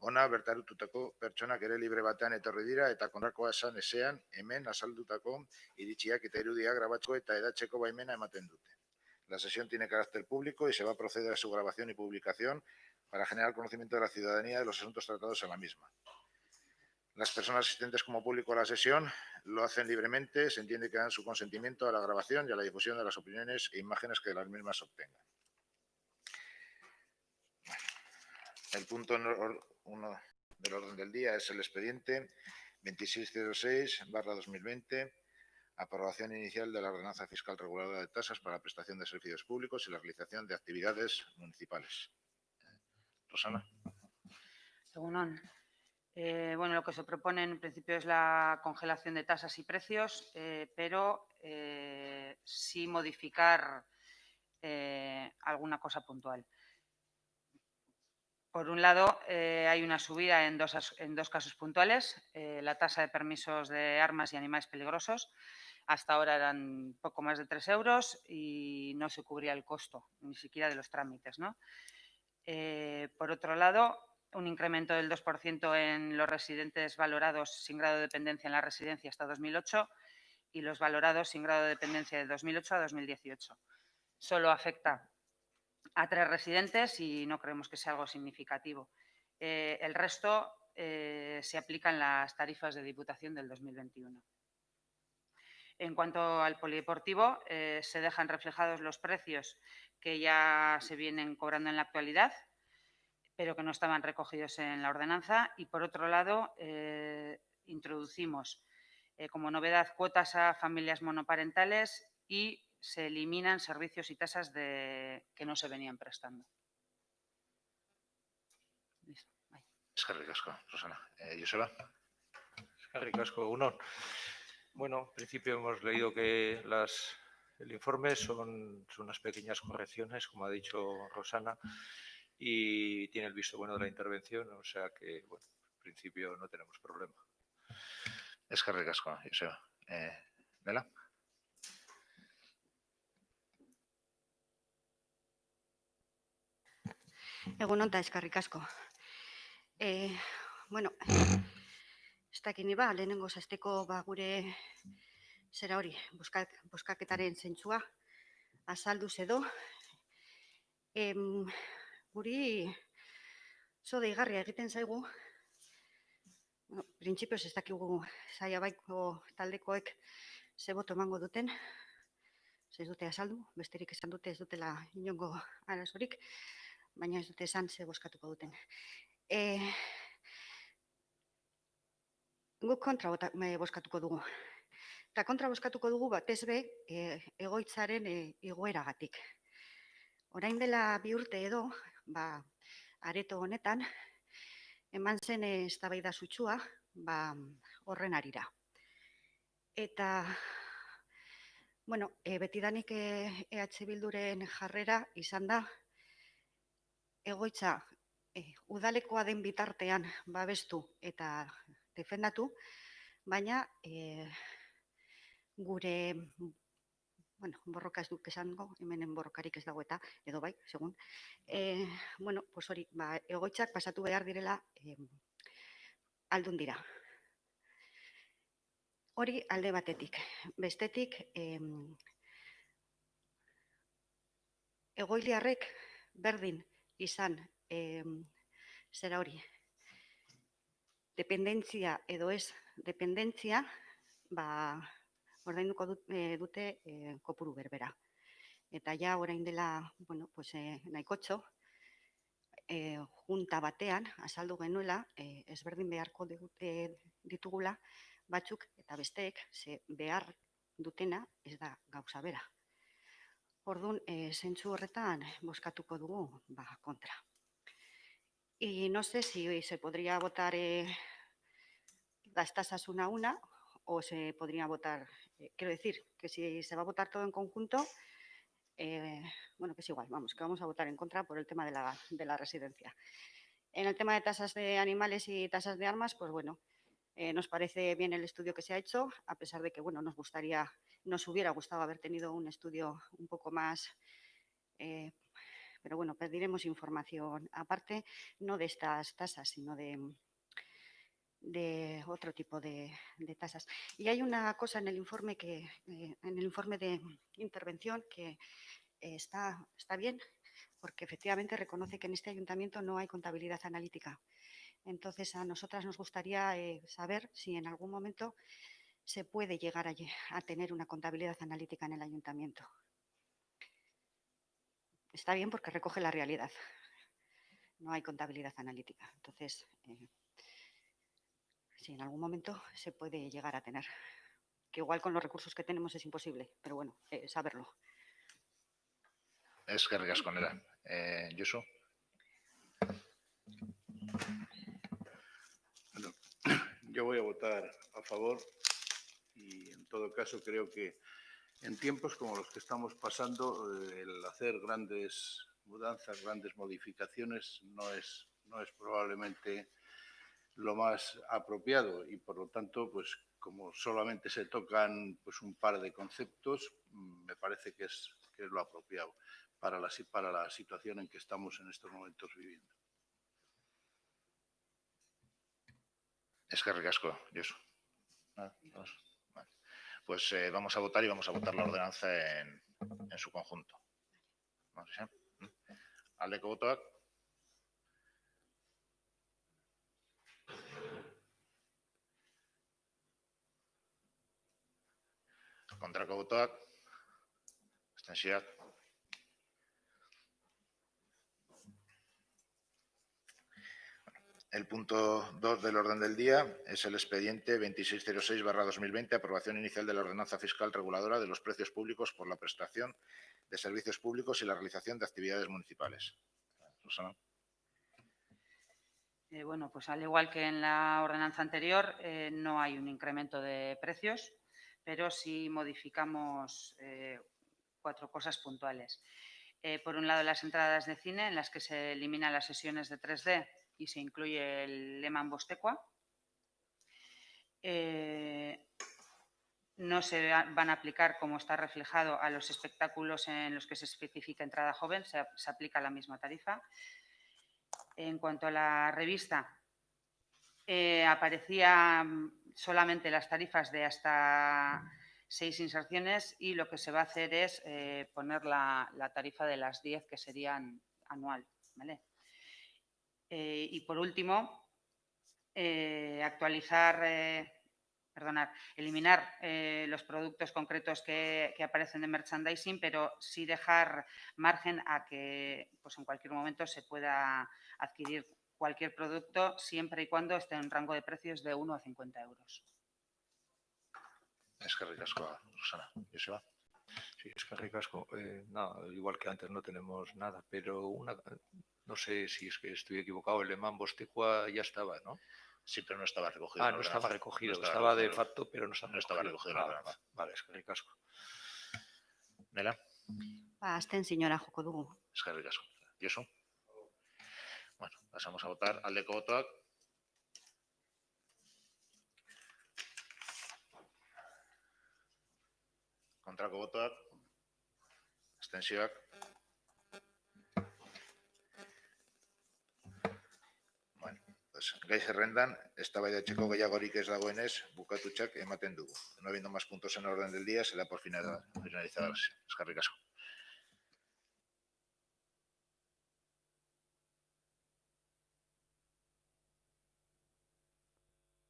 ona bertarututako pertsonak ere libre batean etorri dira eta kontrakoa esan ezean hemen azaldutako iritziak eta irudiak grabatzeko eta hedatzeko baimena ematen dute. La sesión tiene carácter público y se va a proceder a su grabación y publicación para generar conocimiento de la ciudadanía de los asuntos tratados en la misma. Las personas asistentes como público a la sesión lo hacen libremente, se entiende que dan su consentimiento a la grabación y a la difusión de las opiniones e imágenes que de las mismas obtengan. El punto 1 del orden del día es el expediente 2606/2020, aprobación inicial de la ordenanza fiscal reguladora de tasas para la prestación de servicios públicos y la realización de actividades municipales. Rosana. Egunon. Bueno, lo que se propone en principio es la congelación de tasas y precios, pero sí modificar alguna cosa puntual. Por un lado, hay una subida en dos casos puntuales. La tasa de permisos de armas y animales peligrosos. Hasta ahora eran poco más de 3 euros y no se cubría el costo, ni siquiera de los trámites, ¿no? Por otro lado, un incremento del 2% en los residentes valorados sin grado de dependencia en la residencia hasta 2008 y los valorados sin grado de dependencia de 2008 a 2018. Solo afecta a 3 residentes y no creemos que sea algo significativo. El resto se aplican las tarifas de Diputación del 2021. En cuanto al polideportivo, se dejan reflejados los precios que ya se vienen cobrando en la actualidad, pero que no estaban recogidos en la ordenanza. Y, por otro lado, introducimos como novedad cuotas a familias monoparentales y se eliminan servicios y tasas que no se venían prestando. Eskerrik asko, Rosana. Joseba. Eskerrik asko, egunon. Bueno, en principio hemos leído que el informe son unas pequeñas correcciones, como ha dicho Rosana, y tiene el visto bueno de la intervención, o sea que, bueno, en principio no tenemos problema. Eskerrik asko, Joseba. Nela? Egunon eta eskerrik asko. Bueno, ez dakit ni lehenengo zazteko gure zera hori, bozkaketaren zentzua azalduz edo. Guri zo deigarria egiten zaigu, printzipioz ez dakigu zaila baiko taldekoek ze boto emango duten, ez dute azaldu, besterik esan dute ez dutela inongo arazorik, baina ez dute esan ze bozkatuko duten. Guk kontra bozkatuko dugu. Eta kontra bozkatuko dugu batez be egoitzaren igoeragatik. Orain dela 2 urte edo, areto honetan, eman zen eztabaida sutsua horren harira. Eta, bueno, betidanik EH Bilduren jarrera izan da, egoitza udalekoa den bitartean babestu eta defendatu, baina gure, bueno, borroka ez duk esango, hemenen borrokarik ez dago eta, edo bai, segun, bueno, pues hori, egoitzak pasatu behar direla aldun dira. Hori alde batetik. Bestetik, egoiliarrek berdin izan zera hori, dependentzia edo ez dependentzia, ordainduko dute kopuru berbera. Eta ja orain dela, bueno, pues nahikotxo, junta batean, azaldu genuela, ezberdin beharko ditugula, batzuk eta besteek, ze behar dutena ez da gauza bera. Orduan, zentzu horretan bozkatuko dugu kontra. Y no sé si se podría votar las tasas una a una o se podría votar, quiero decir, que si se va a votar todo en conjunto, bueno, que es igual, vamos, que vamos a votar en contra por el tema de la residencia. En el tema de tasas de animales y tasas de armas, pues bueno, nos parece bien el estudio que se ha hecho, a pesar de que, bueno, nos hubiera gustado haber tenido un estudio un poco más pero bueno, pediremos información aparte, no de estas tasas, sino de otro tipo de tasas. Y hay una cosa en el informe de intervención que está bien, porque efectivamente reconoce que en este ayuntamiento no hay contabilidad analítica. Entonces, a nosotras nos gustaría saber si en algún momento se puede llegar a tener una contabilidad analítica en el ayuntamiento. Está bien porque recoge la realidad. No hay contabilidad analítica. Entonces, si en algún momento se puede llegar a tener. Que igual con los recursos que tenemos es imposible, pero bueno, saberlo. Eskerrik asko, Nela. Josu? Bueno, yo voy a votar a favor y en todo caso creo que en tiempos como los que estamos pasando, el hacer grandes mudanzas, grandes modificaciones no es probablemente lo más apropiado y por lo tanto, pues como solamente se tocan pues un par de conceptos, me parece que es lo apropiado para la situación en que estamos en estos momentos viviendo. Eskerrik asko, Josu. Nada, vamos. Vale. Pues vamos a votar y vamos a votar la ordenanza en su conjunto. Vamos, ¿sí? Aldeko botoak. Kontrako botoak. Abstentzioak. El punto 2 del orden del día es el expediente 2606/2020, aprobación inicial de la ordenanza fiscal reguladora de los precios públicos por la prestación de servicios públicos y la realización de actividades municipales. Susana. Bueno, pues al igual que en la ordenanza anterior, no hay un incremento de precios, pero sí modificamos 4 cosas puntuales. Por un lado, las entradas de cine, en las que se eliminan las sesiones de 3D y se incluye el Lehmann Bostekua. No se van a aplicar, como está reflejado, a los espectáculos en los que se especifica entrada joven, se aplica la misma tarifa. En cuanto a la revista, aparecían solamente las tarifas de hasta 6 inserciones y lo que se va a hacer es poner la tarifa de las 10, que serían anual, ¿vale? Y por último, eliminar los productos concretos que aparecen de merchandising, pero sí dejar margen a que pues en cualquier momento se pueda adquirir cualquier producto siempre y cuando esté en rango de precios de 1 a 50 euros. Eskerrik asko, Susana. Joseba. Sí, eskerrik asko. Nada, igual que antes no tenemos nada, pero no sé si es que estoy equivocado, el Lehmann Bostekua ya estaba, ¿no? Sí, pero no estaba recogido. No estaba recogido. Estaba de facto, pero no estaba recogido. Vale, eskerrik asko. Nela. Abstentzioa joko dugu. Eskerrik asko. Josu. Bueno, pasamos a votar. Aldeko botoak. Kontrako botoak. Abstentzioak. Bueno, pues gai zerrendan, eztabaidatzeko gehiagorik ez dagoenez, bukatutxak ematen dugu. No habiendo más puntos en el orden del día, se da por finalizada la sesión. Eskerrik asko.